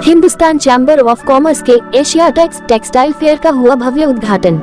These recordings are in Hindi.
हिंदुस्तान चैम्बर ऑफ कॉमर्स के एशियाटेक्स टेक्सटाइल फेयर का हुआ भव्य उद्घाटन।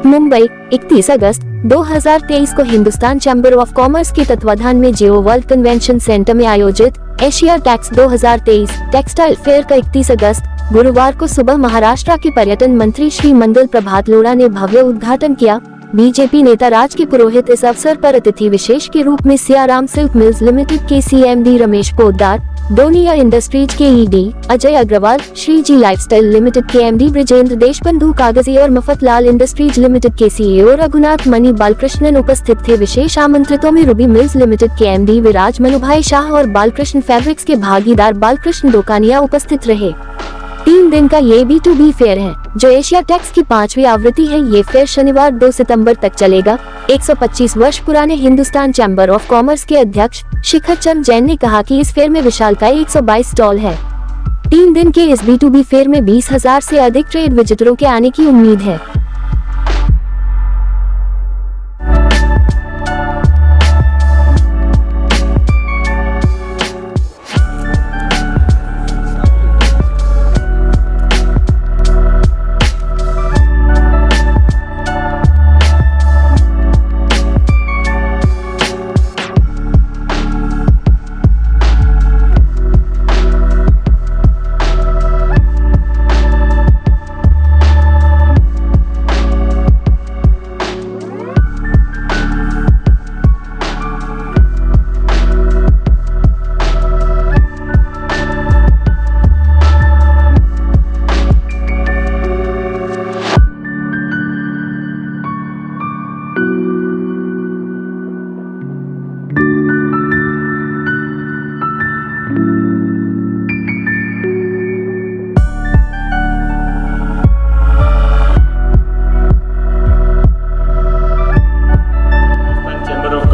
मुंबई 31 अगस्त 2023 को हिंदुस्तान चैम्बर ऑफ कॉमर्स के तत्वाधान में जियो वर्ल्ड कन्वेंशन सेंटर में आयोजित एशियाटेक्स 2023 टेक्सटाइल फेयर का 31 अगस्त गुरुवार को सुबह महाराष्ट्र के पर्यटन मंत्री श्री मंगल प्रभात लोढ़ा ने भव्य उद्घाटन किया। बीजेपी नेता राज के पुरोहित इस अवसर पर अतिथि विशेष के रूप में सियाराम सिल्क मिल्स लिमिटेड के CMD रमेश पोद्दार, डोनिया इंडस्ट्रीज के ED अजय अग्रवाल, श्री जी लाइफस्टाइल लिमिटेड के MD ब्रिजेंद्र देशबंधु कागजी और मफतलाल इंडस्ट्रीज लिमिटेड के CEO रघुनाथ मणि बालकृष्णन उपस्थित थे। विशेष आमंत्रितों में रूबी मिल्स लिमिटेड के MD विराज मनुभाई शाह और बालकृष्ण फैब्रिक्स के भागीदार बालकृष्ण दोकानिया उपस्थित रहे। 3 दिन का ये B2B फेयर है जो एशियाटेक्स की 5वीं आवृत्ति है। ये फेयर शनिवार 2 सितंबर तक चलेगा। 125 वर्ष पुराने हिंदुस्तान चैम्बर ऑफ कॉमर्स के अध्यक्ष शिखर चंद जैन ने कहा कि इस फेयर में विशालकाय 122 स्टॉल है। 3 दिन के इस B2B फेयर में 20,000 से अधिक ट्रेड विजिटरों के आने की उम्मीद है।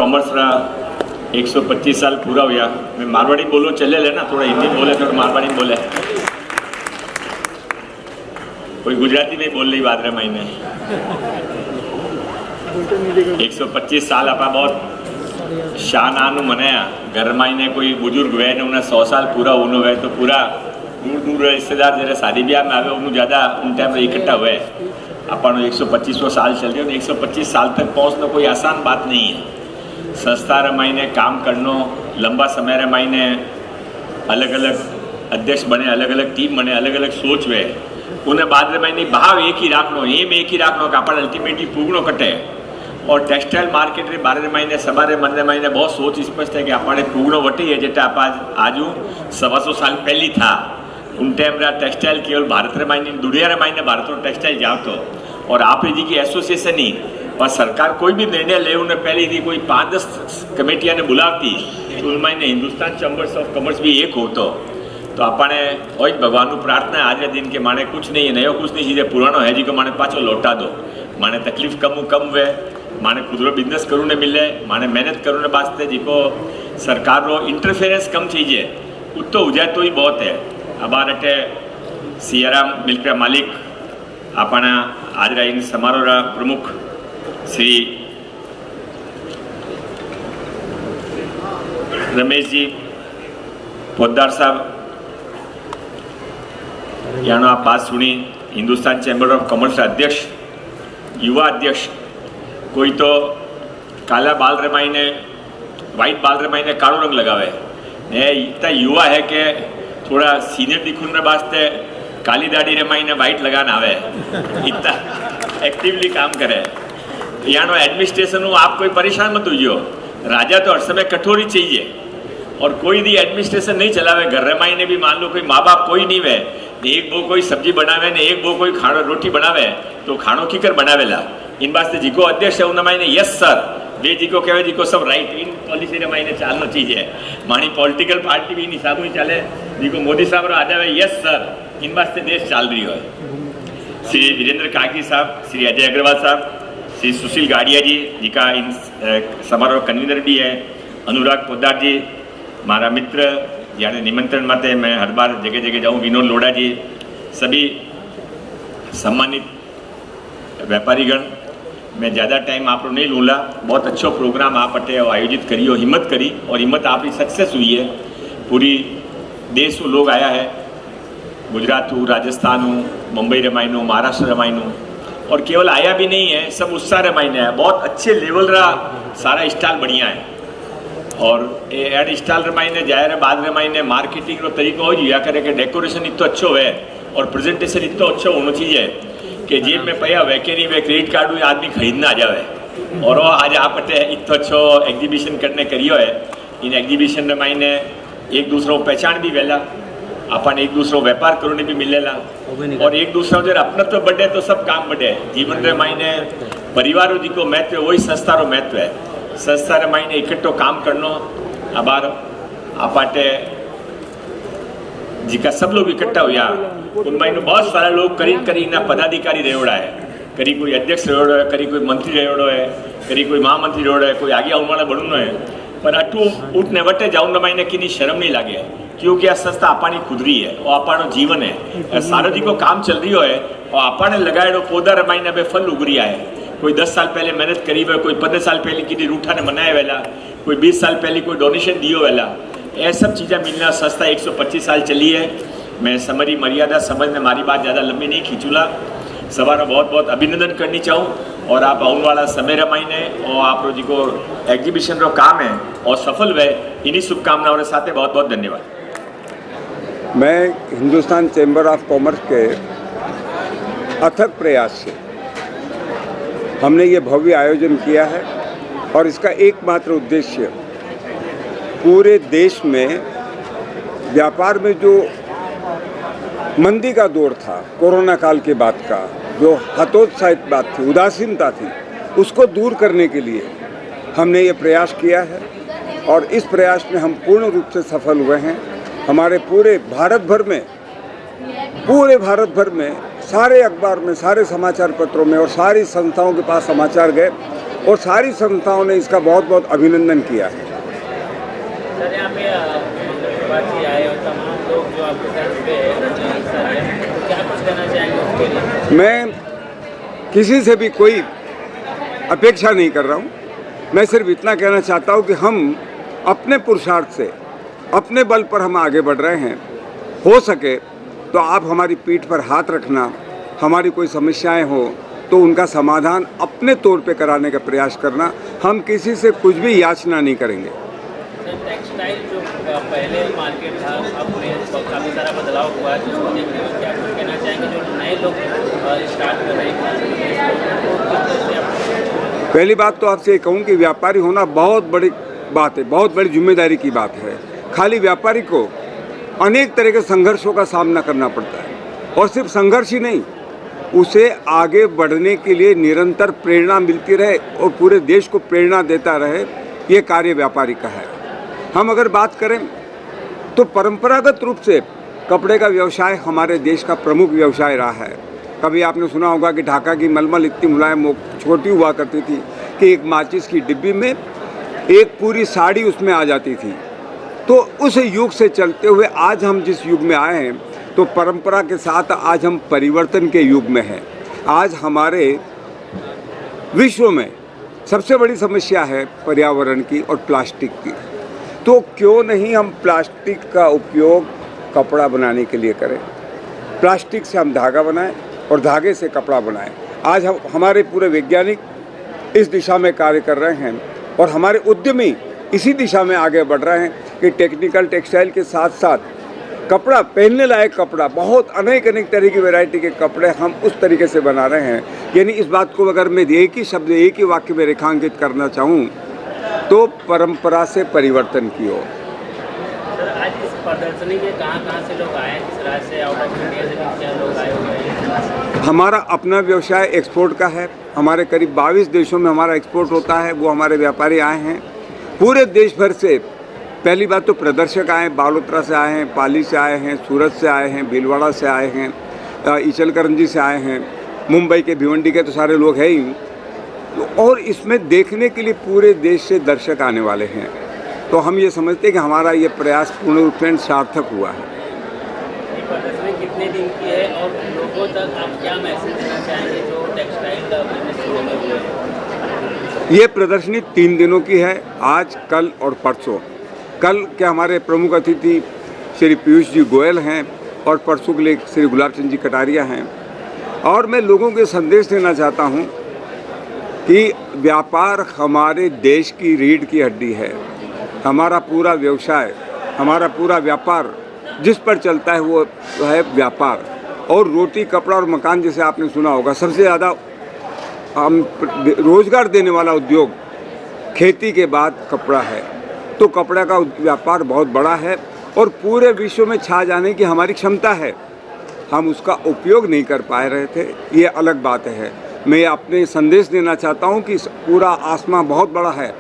कॉमर्स रहा 125 साल पूरा हुआ। मैं मारवाड़ी बोलूँ चले लेना, थोड़ा हिंदी बोले थोड़ा मारवाड़ी बोले, कोई गुजराती में बोल रही बात रहे महीने 125 साल अपा बहुत शानानु मनाया। घर महीने कोई बुजुर्ग हुए ने उन्हें 100 साल पूरा होने हुए तो पूरा दूर दूर रिश्तेदार जरा शादी ब्याह में आवे उन्हें ज़्यादा उन टाइम इकट्ठा हुए। अपन 125वां साल चल रहे 125 साल तक पहुँचना कोई आसान बात नहीं है। संस्था रमाईने काम करनो लंबा समय रमाईने अलग अलग अध्यक्ष बने, अलग अलग टीम बने, अलग अलग सोच वे उन्हें बाद रमाईने भाव एक ही राखनो, एम एक ही राखनो कि अपन अल्टीमेटली पूगणो कटे। और टेक्सटाइल मार्केट रे बारे महीने सवारे मन महीने बहुत सोच स्पष्ट है कि अपने पूगणो वटी है जेटा आप आजू 125 साल पहली था। उन टाइम रहा टेक्सटाइल केवल भारत रे महीने दुनिया रे महीने भारत और टेक्सटाइल जाओ तो और आप जी की एसोसिएशन ही पर सरकार कोई भी निर्णय ले उन्हें पहले थी कोई 5-10 कमेटियां ने बुलाती तो उनमें हिंदुस्तान चैम्बर्स ऑफ कॉमर्स भी एक हो तो अपने वही भगवान प्रार्थना आज दिन के माने कुछ नहीं है, नयो कुछ नहीं चीज़ें पुरानो है जी को माने पाचो लौटा दो। माने तकलीफ कम वे, माने खुदरो बिजनेस करूँ ने मिले, माने मेहनत करूँ ने वास्ते जी को सरकार रो इंटरफेरेंस कम चीज़े उतो हो जाए तो ही बहुत है। अबार अटे सियाराम मिल्क का मालिक अपना आज इन समारोह प्रमुख श्री रमेश जी पोद्दार साहब यानो आप बात सुनी। हिंदुस्तान चैम्बर ऑफ कॉमर्स अध्यक्ष युवा अध्यक्ष कोई तो काला बाल रमाईने वाइट बाल रमाईने कालो रंग लगावे ने इतना युवा है कि थोड़ा सीनियर दिखने वास्ते काली दाढ़ी रमाईने वाइट लगाना आवे, इतना एक्टिवली काम करे। यानो एडमिनिस्ट्रेशन हूँ आप कोई परेशान मत हुई हो। राजा तो हर समय कठोर ही चाहिए और कोई भी एडमिनिस्ट्रेशन नहीं चलावे। घर रमाईने भी मान लो कोई माँ बाप कोई नहीं वे, एक वो कोई सब्जी बनावे ने एक वो कोई खानो रोटी बनावे तो खानो कीकर बनावेला। इन वास्ते जी को अध्यक्ष है उन मायने यस सर वे जी को कहे जी को सब राइट इन पॉलिसी रे मायने चालनो चीज है। मानी पॉलिटिकल पार्टी भी इन हिसाब ही चले जी को मोदी साहब रो आ जावे यस सर इन वास्ते देश चाल रही हो। श्री वीरेंद्र कागी साहब, श्री अजय अग्रवाल साहब, श्री सुशील गाड़िया जी जी का इन समारोह कन्वीनर भी है, अनुराग पोद्दार जी मारा मित्र यानी निमंत्रण माते मैं हर बार जगह जगह जाऊँ, विनोद लोढ़ा जी, सभी सम्मानित व्यापारीगण। मैं ज़्यादा टाइम आप नहीं लूँगा। बहुत अच्छा प्रोग्राम आप अटे आयोजित करी और हिम्मत करी और हिम्मत आपकी सक्सेस हुई है। पूरी देश में लोग आया है गुजरात राजस्थान मुंबई रमायनु महाराष्ट्र रमायनु और केवल आया भी नहीं है, सब उत्साह रमायने है, बहुत अच्छे लेवल रा सारा स्टाल बढ़िया है। और एड स्टाल रमायने जाहिर बाद रमायने मार्केटिंग रो तरीको हो या करे कि डेकोरेशन इतो अच्छो है और प्रेजेंटेशन इतो अच्छो होना चाहिए कि जेब में पया वे के नहीं वे क्रेडिट कार्ड हुई आदमी खरीदना आ जाए। और वो आज आप इतो अच्छो एग्जीबिशन करने करियो है। इन एग्जीबिशन रमायने एक दूसरों को पहचान भी वेला, अपन एक दूसरों व्यापार करने भी मिलेला और एक दूसरा जो अपनत्व तो बढ़े तो सब काम बढ़े। जीवन रे मायने परिवार जी को महत्व वही संस्था रो महत्व है। संस्था रे मायने इकट्ठो काम करनो अबार आपाटे जिका सब लोग इकट्ठा हुआ उनमें बहुत सारे लोग करीब करीब ना पदाधिकारी रेवड़ा है, करी कोई अध्यक्ष रेवड़ो है, करी कोई मंत्री रेवड़ो है, करी कोई महामंत्री रेवड़ो है, कोई आगे आने वाला बननो है। पर अटू उठने वटे जाऊन रमाइने की शर्म नहीं लगे क्योंकि आ संस्था आपानी खुदरी है और आपानो जीवन है। सारो जी को काम चल रही है और आपाने लगाएड़ो पौधा रमाइने बे फल उगरिया है। कोई 10 साल पहले मेहनत करी हुई, कोई 15 साल पहले की रूठा ने मनाए वेला, कोई 20 साल पहले कोई डोनेशन दियो वेला। ये सब चीज़ें मिलना संस्था 125 साल चली है। मैं समरी मर्यादा समझने मारी बात ज़्यादा लंबी नहीं खींचूला। सवार बहुत बहुत अभिनंदन करनी चाहूँ और आप आने वाला समय रमाइने और आप जी को एग्जीबिशन रो काम है और सफल हुए इन्हीं शुभकामनाओं के साथ बहुत बहुत धन्यवाद। मैं हिंदुस्तान चैम्बर ऑफ कॉमर्स के अथक प्रयास से हमने ये भव्य आयोजन किया है और इसका एकमात्र उद्देश्य पूरे देश में व्यापार में जो मंदी का दौर था, कोरोना काल के बाद का जो हतोत्साहित बात थी, उदासीनता थी, उसको दूर करने के लिए हमने ये प्रयास किया है और इस प्रयास में हम पूर्ण रूप से सफल हुए हैं। हमारे पूरे भारत भर में सारे अखबार में, सारे समाचार पत्रों में और सारी संस्थाओं के पास समाचार गए और सारी संस्थाओं ने इसका बहुत बहुत अभिनंदन किया है। सर यहाँ पे आए और तमाम लोग जो आपके साथ क्या कुछ कहना चाहेंगे उसके लिए? मैं किसी से भी कोई अपेक्षा नहीं कर रहा हूँ। मैं सिर्फ इतना कहना चाहता हूँ कि हम अपने पुरुषार्थ से, अपने बल पर हम आगे बढ़ रहे हैं। हो सके तो आप हमारी पीठ पर हाथ रखना, हमारी कोई समस्याएं हो तो उनका समाधान अपने तौर पे कराने का प्रयास करना। हम किसी से कुछ भी याचना नहीं करेंगे। टेक्सटाइल जो पहले मार्केट था अब काफ़ी सारा बदलाव हुआ है, जिसको देखते हुए क्या कुछ कहना चाहेंगे जो नए लोग स्टार्ट कर रहे हैं? पहली बात तो आपसे ये कहूँ कि व्यापारी होना बहुत बड़ी बात है, बहुत बड़ी जिम्मेदारी की बात है। खाली व्यापारी को अनेक तरह के संघर्षों का सामना करना पड़ता है और सिर्फ संघर्ष ही नहीं, उसे आगे बढ़ने के लिए निरंतर प्रेरणा मिलती रहे और पूरे देश को प्रेरणा देता रहे, ये कार्य व्यापारी का है। हम अगर बात करें तो परंपरागत रूप से कपड़े का व्यवसाय हमारे देश का प्रमुख व्यवसाय रहा है। कभी आपने सुना होगा कि ढाका की मलमल इतनी मुलायम छोटी हुआ करती थी कि एक माचिस की डिब्बी में एक पूरी साड़ी उसमें आ जाती थी। तो उस युग से चलते हुए आज हम जिस युग में आए हैं तो परंपरा के साथ आज हम परिवर्तन के युग में हैं। आज हमारे विश्व में सबसे बड़ी समस्या है पर्यावरण की और प्लास्टिक की। तो क्यों नहीं हम प्लास्टिक का उपयोग कपड़ा बनाने के लिए करें, प्लास्टिक से हम धागा बनाएं और धागे से कपड़ा बनाएं। आज हमारे पूरे वैज्ञानिक इस दिशा में कार्य कर रहे हैं और हमारे उद्यमी इसी दिशा में आगे बढ़ रहे हैं कि टेक्निकल टेक्सटाइल के साथ साथ कपड़ा, पहनने लायक कपड़ा, बहुत अनेक तरह की वैरायटी के कपड़े हम उस तरीके से बना रहे हैं। यानी इस बात को अगर मैं एक ही शब्द, एक ही वाक्य में रेखांकित करना चाहूँ तो परंपरा से परिवर्तन की ओर। आज इस प्रदर्शनी में कहाँ से लोग आए, किस राज्य से, आउट ऑफ इंडिया से क्या लोग आए हुए हैं? हमारा अपना व्यवसाय एक्सपोर्ट का है। हमारे करीब 22 देशों में हमारा एक्सपोर्ट होता है, वो हमारे व्यापारी आए हैं पूरे देश भर से। पहली बात तो प्रदर्शक आए, बालोतरा से आए हैं, पाली से आए हैं, सूरत से आए हैं, भीलवाड़ा से आए हैं, इचलकरंजी से आए हैं, मुंबई के भिवंडी के तो सारे लोग हैं ही। और इसमें देखने के लिए पूरे देश से दर्शक आने वाले हैं। तो हम ये समझते हैं कि हमारा ये प्रयास पूर्ण रूप से सार्थक हुआ है। ये प्रदर्शनी कितने दिन की है और लोगों तक आप क्या मैसेज देना चाहेंगे जो टेक्सटाइल का बिजनेस शुरू कर रहे हैं? ये प्रदर्शनी 3 दिनों की है, आज, कल और परसों। कल के हमारे प्रमुख अतिथि श्री पीयूष जी गोयल हैं और परसों के लिए श्री गुलाब चंद जी कटारिया हैं। और मैं लोगों के संदेश देना चाहता हूँ कि व्यापार हमारे देश की रीढ़ की हड्डी है। हमारा पूरा व्यवसाय, हमारा पूरा व्यापार जिस पर चलता है वो है व्यापार। और रोटी, कपड़ा और मकान, जैसे आपने सुना होगा, सबसे ज़्यादा हम रोज़गार देने वाला उद्योग खेती के बाद कपड़ा है। तो कपड़ा का व्यापार बहुत बड़ा है और पूरे विश्व में छा जाने की हमारी क्षमता है। हम उसका उपयोग नहीं कर पा रहे थे, ये अलग बात है। मैं अपने संदेश देना चाहता हूँ कि पूरा आसमां बहुत बड़ा है,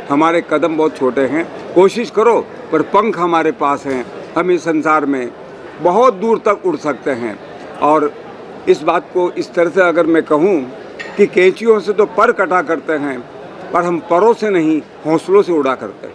हमारे कदम बहुत छोटे हैं। कोशिश करो, पर पंख हमारे पास हैं। हम इस संसार में बहुत दूर तक उड़ सकते हैं। और इस बात को इस तरह से अगर मैं कहूँ कि कैंचियों से तो पर कटा करते हैं, पर हम परों से नहीं, हौसलों से उड़ा करते हैं।